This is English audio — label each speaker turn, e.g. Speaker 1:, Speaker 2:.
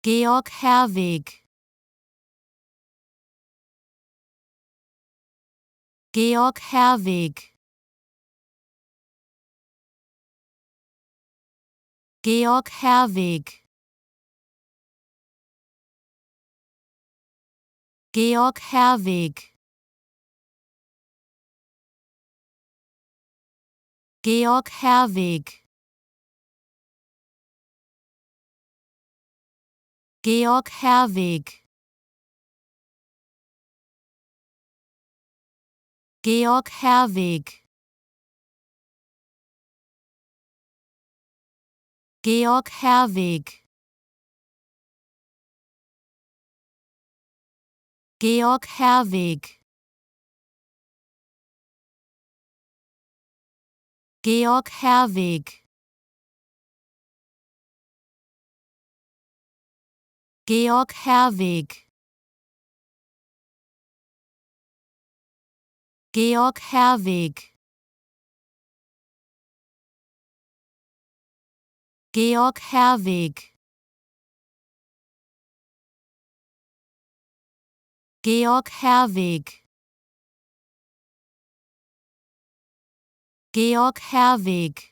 Speaker 1: Georg Herwegh. Georg Herwegh. Georg Herwegh. Georg Herwegh. Georg Herwegh. Georg Herwegh. Georg Herwegh. Georg Herwegh. Georg Herwegh. Georg Herwegh. Georg Herwegh. Georg Herwegh. Georg Herwegh. Georg Herwegh. Georg Herwegh.